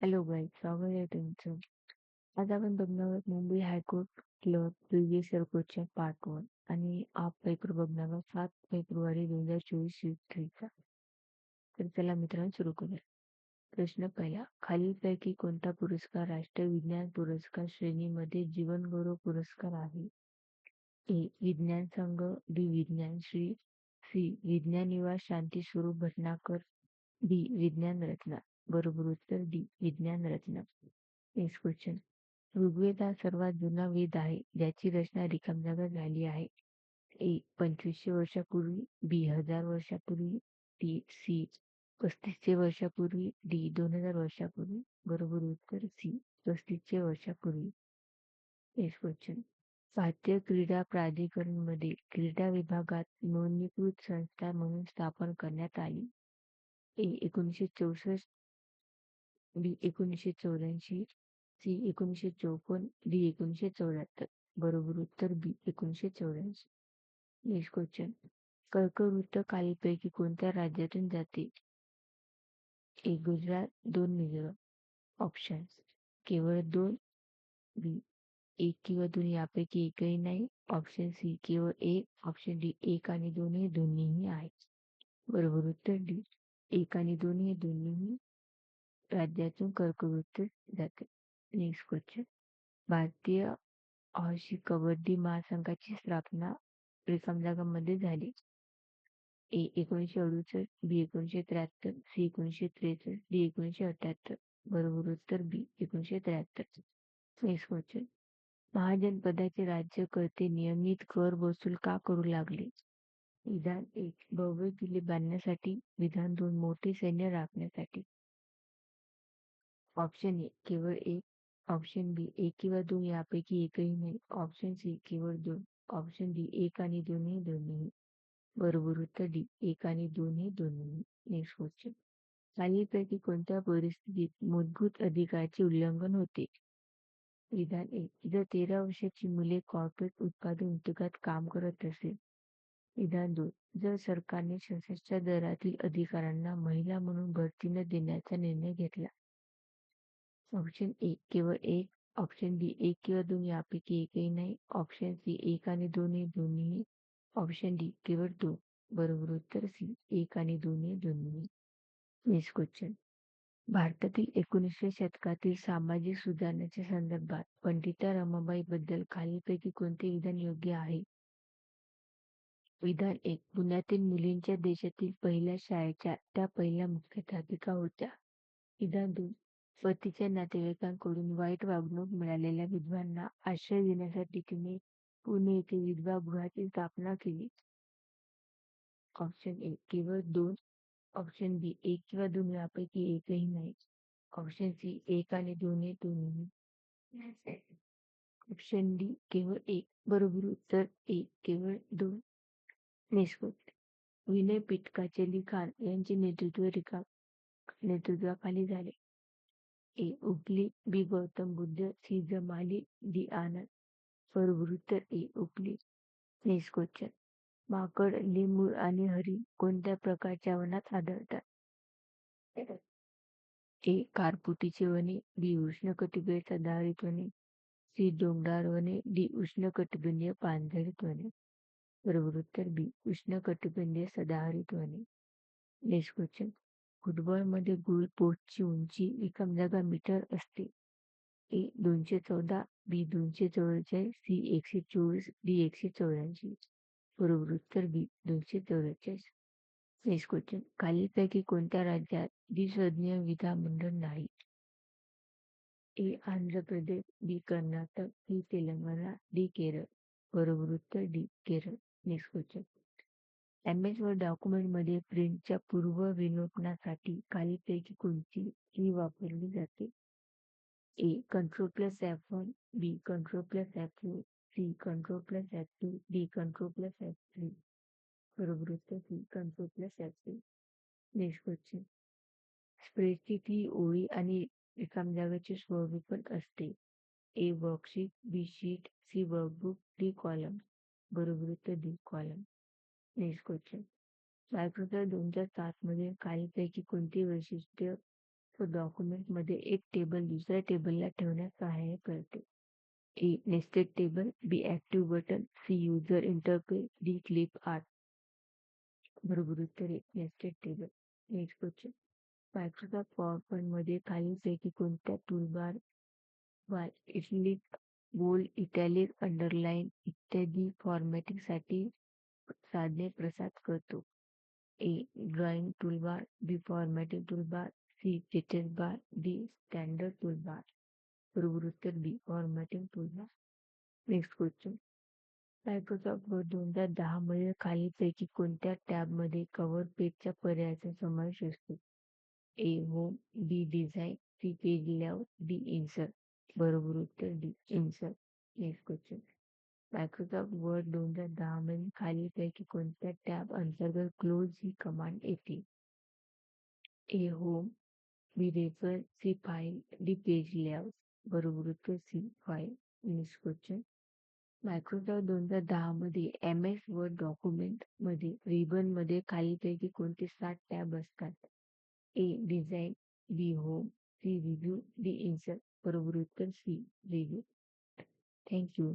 Hello guys, स्वागत आहे तुमचं. आज आपण बघणार आहोत Mumbai high court clerk previous year question part 1 आणि आप पेपर बघणार आहोत 7 फेब्रुवारी 2024 हिस्ट्रीचा. तर चला मित्रांनो सुरू करूया. प्रश्न पहिला, खालीलपैकी कोणता पुरस्कार राष्ट्रीय विज्ञान पुरस्कार श्रेणीमध्ये जीवनगौरव पुरस्कार आहे? ए. विज्ञान संघ, बी. विज्ञान श्री, सी. विज्ञान निवास शांती स्वरूप भटनागर, डी. विज्ञान रत्ना. बरोबर उत्तर डी. विज्ञान रत्ना. Next question. ऋग्वेद हा सर्वात जुना वेद आहे ज्याची रचना रिकामजागा झाली आहे. ए. 2500 वर्षापूर्वी, बी. 1000 वर्षापूर्वी, सी. 3500 वर्षापूर्वी, डी. 2000 वर्षापूर्वी. बरोबर उत्तर सी. 3500 वर्षापूर्वी. Next question. भारतीय क्रीडा प्राधिकरण मध्ये क्रीडा विभागात नोंदणीकृत संस्था म्हणून स्थापन करण्यात आली. ए. 1964, बी. 1984, सी. 1954, डी. 1974. बरोबर उत्तर बी. 1984. Next question. कर्कवृत्त खालीलपैकी कोणत्या राज्यातून जाते? ए. गुजरात, 2 मिझोरम. ऑप्शन्स केवळ 2, बी. एक किंवा दोन यापैकी एकही नाही, ऑप्शन सी केवळ एक, ऑप्शन डी 1 आणि 2 हे दोन्हीही आहेत. बरोबर उत्तर डी 1 आणि 2 हे दोन्हीही राज्यातून कर्कवृत्त जाते. Next question. भारतीय हौशी कबड्डी महासंघाची स्थापना रिकामजागामध्ये झाली. ए. 1968, बी. 1973, सी. 1963, डी. 1978. बरोबर उत्तर बी. 1973. Next question. महाजनपदाचे राज्यकर्ते नियमित कर वसूल का करू लागले? विधान 1. भव्य किल्ले बांधण्यासाठी, विधान 2. मोठे सैन्य राखण्यासाठी. ऑप्शन ए केवळ एक, ऑप्शन बी 1 किंवा 2 यापैकी एकही नाही, ऑप्शन सी केवळ 2, ऑप्शन डी 1 आणि 2 हे दोन्ही. बरोबर उत्तर डी 1 आणि 2 हे दोन्ही. Next question. खालीलपैकी कोणत्या परिस्थितीत मूलभूत अधिकाराचे उल्लंघन होते? विधान 1. जर 13 वर्षाची मुले कॉर्पोरेट उत्पादन उद्योगात काम करत असेल. विधान 2. जर सरकारने संसदेच्या दरातील अधिकाऱ्यांना महिला म्हणून भरती न देण्याचा निर्णय घेतला. ऑप्शन ए केवळ एक, ऑप्शन बी 1 किंवा 2 यापैकी एकही नाही, ऑप्शन सी 1 आणि 2 हे दोन्ही, ऑप्शन डी केवळ 2. बरोबर उत्तर सी 1 आणि 2 हे दोन्ही. Next question. भारतातील 19व्या शतकातील सामाजिक सुधारणेच्या संदर्भात पंडिता रमाबाई बद्दल खालीलपैकी कोणते विधान योग्य आहे? विधान 1. पुण्यातील मुलींच्या देशातील पहिल्या शाळेच्या त्या पहिल्या मुख्याध्यापिका होत्या. विधान 2. पतीच्या नातेवाईकांकडून वाईट वागणूक मिळालेल्या विधवांना आश्रय देण्यासाठी तिने पुणे येथे विधवा गृहाची स्थापना केली. ऑप्शन ए केवळ 2, ऑप्शन बी 1 किंवा 2 यापैकी एकही नाही, ऑप्शन सी 1 आणि 2 हे दोन्ही, ऑप्शन डी केवळ 1. बरोबर उत्तर ए केवळ 2. नेक्स्ट. विनय पिटकाचे लिखाण यांचे नेतृत्वाखाली झाले. A. Upali, B. Gautam Buddha, C. Jamali, D. Anand. बरोबर उत्तर ए. उपली. Next question. माकड, लेमूर आणि हरिण कोणत्या प्रकारच्या वनात आढळतात? ए. कारपुटीची वने, बी. उष्णकटिबंधीय सदाहरित वने, सी. डोंगराळ वने, डी. उष्णकटिबंधीय पानझडीत वने. बरोबर उत्तर बी. उष्णकटिबंधीय सदाहरित वने. Next question. फुटबॉल मध्ये गोल पोस्टची उंची रिकामजागा मीटर असते. ए. 214, बी. 244, सी. 124, डी. 184. बरोबर उत्तर बी. 244. Next question. खालीलपैकी कोणत्या राज्यात द्विसदनीय विधानमंडळ नाही? A. Andhra Pradesh, B. Karnataka, C. Telangana, D. Kerala. बरोबर उत्तर D. Kerala. Next question. MS word document मध्ये प्रिंटच्या पूर्व विलोपनासाठी खालीलपैकी कोणती की वापरली जाते? A. Ctrl+F1, B. Ctrl+F2, C. Ctrl+F2, D. Ctrl+F3. बरोबर उत्तर C. Ctrl+F3. Next question. Spreadsheet ही ओळी आणि रिकामजागेचे स्वरूप असते. A. Worksheet, B. Sheet, C. Workbook, D. Column. बरोबर उत्तर D. Column. Next question. Microsoft 2007 मध्ये खालीलपैकी कोणती वैशिष्ट्य तो डॉक्युमेंटमध्ये एक टेबल दुसऱ्या टेबलला ठेवण्यास सहाय्य करते. A. Nested table. B. Active button. C. User interface. D. Clip art. बरोबर उत्तर आहे nested table. Next question. Microsoft PowerPoint मध्ये खालीलपैकी कोणत्या टूलबार वर इटलिक, बोल्ड, इटॅलिक, अंडरलाईन इत्यादी फॉर्मॅटिंगसाठी साधने प्रसाद करतो? A. Drawing toolbar. B. Formatting toolbar. C. Status bar. D. Standard toolbar. बरोबर उत्तर B. Formatting toolbar. Next question. Microsoft Word 2010 मध्ये खालीलपैकी कोणत्या टॅबमध्ये कव्हर पेजच्या पर्यायाचा समावेश असतो? A. Home. B. Design. C. Page layout. D. Insert. बरोबर उत्तर D. Insert. Next question. Microsoft Word 2010 मध्ये खालीलपैकी कोणत्या टॅब अंतर्गत क्लोज ही कमांड येते? A. Home. B. Refer. C. File. D. Page layout. बरोबर उत्तर C. File. Next question. Microsoft 2010 मध्ये एम एस वर्ड डॉक्युमेंट मध्ये रिबन मध्ये खालीलपैकी कोणते 7 टॅब असतात? A. Design. B. Home. C. Review. D. Insert. बरोबर उत्तर सी. रिव्ह्यू. Thank you.